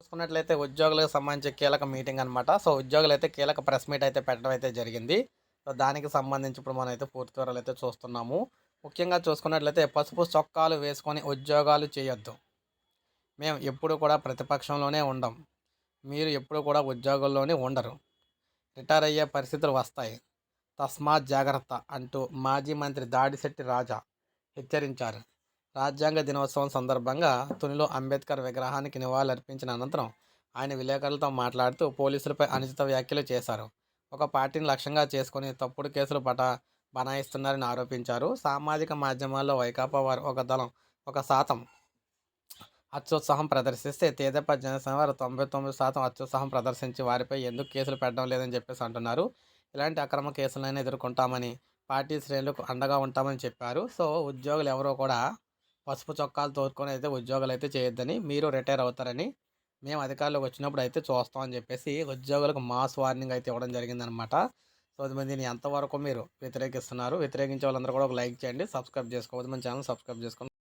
చూసుకున్నట్లయితే ఉద్యోగులకు సంబంధించి కీలక మీటింగ్ అనమాట. సో, ఉద్యోగులైతే కీలక ప్రెస్ మీట్ అయితే పెట్టడం అయితే జరిగింది. సో, దానికి సంబంధించి ఇప్పుడు మనమైతే పూర్తి వివరాలైతే చూస్తున్నాము. ముఖ్యంగా చూసుకున్నట్లయితే పసుపు చొక్కాలు వేసుకొని ఉద్యోగాలు చేయొద్దు. మేము ఎప్పుడు కూడా ప్రతిపక్షంలోనే ఉండం. మీరు ఎప్పుడు కూడా ఉద్యోగంలోనే ఉండరు. రిటైర్ అయ్యే పరిస్థితులు వస్తాయి. తస్మాత్ జాగ్రత్త అంటూ మాజీ మంత్రి దాడిశెట్టి రాజా హెచ్చరించారు. రాజ్యాంగ దినోత్సవం సందర్భంగా తునిలో అంబేద్కర్ విగ్రహానికి నివాళులర్పించిన అనంతరం ఆయన విలేకరులతో మాట్లాడుతూ పోలీసులపై అనుచిత వ్యాఖ్యలు చేశారు. ఒక పార్టీని లక్ష్యంగా చేసుకుని తప్పుడు కేసులు బనాయిస్తున్నారని ఆరోపించారు. సామాజిక మాధ్యమాల్లో వైకాపా వారు ఒక దళం 1% అత్యుత్సాహం ప్రదర్శిస్తే తెదేపా జనసేన వారు 99% అత్యుత్సాహం ప్రదర్శించి వారిపై ఎందుకు కేసులు పెట్టడం లేదని చెప్పేసి అంటున్నారు. ఇలాంటి అక్రమ కేసులైనా ఎదుర్కొంటామని పార్టీ శ్రేణులకు అండగా ఉంటామని చెప్పారు. సో, ఉద్యోగులు ఎవరో కూడా పసుపు చొక్కాలు తోలుకొని అయితే ఉద్యోగాలు అయితే చేయొద్దని, మీరు రిటైర్ అవుతారని మేము అధికారంలోకి వచ్చినప్పుడు అయితే చూస్తాం అని చెప్పేసి ఉద్యోగులకు మాస్ వార్నింగ్ అయితే ఇవ్వడం జరిగిందనమాట. సో, అది మరి దీన్ని ఎంతవరకు మీరు వ్యతిరేకిస్తున్నారు? వ్యతిరేకించే వాళ్ళందరూ కూడా ఒక లైక్ చేయండి, సబ్స్క్రైబ్ చేసుకోవద్దు, మన ఛానల్ సబ్స్క్రైబ్ చేసుకోండి.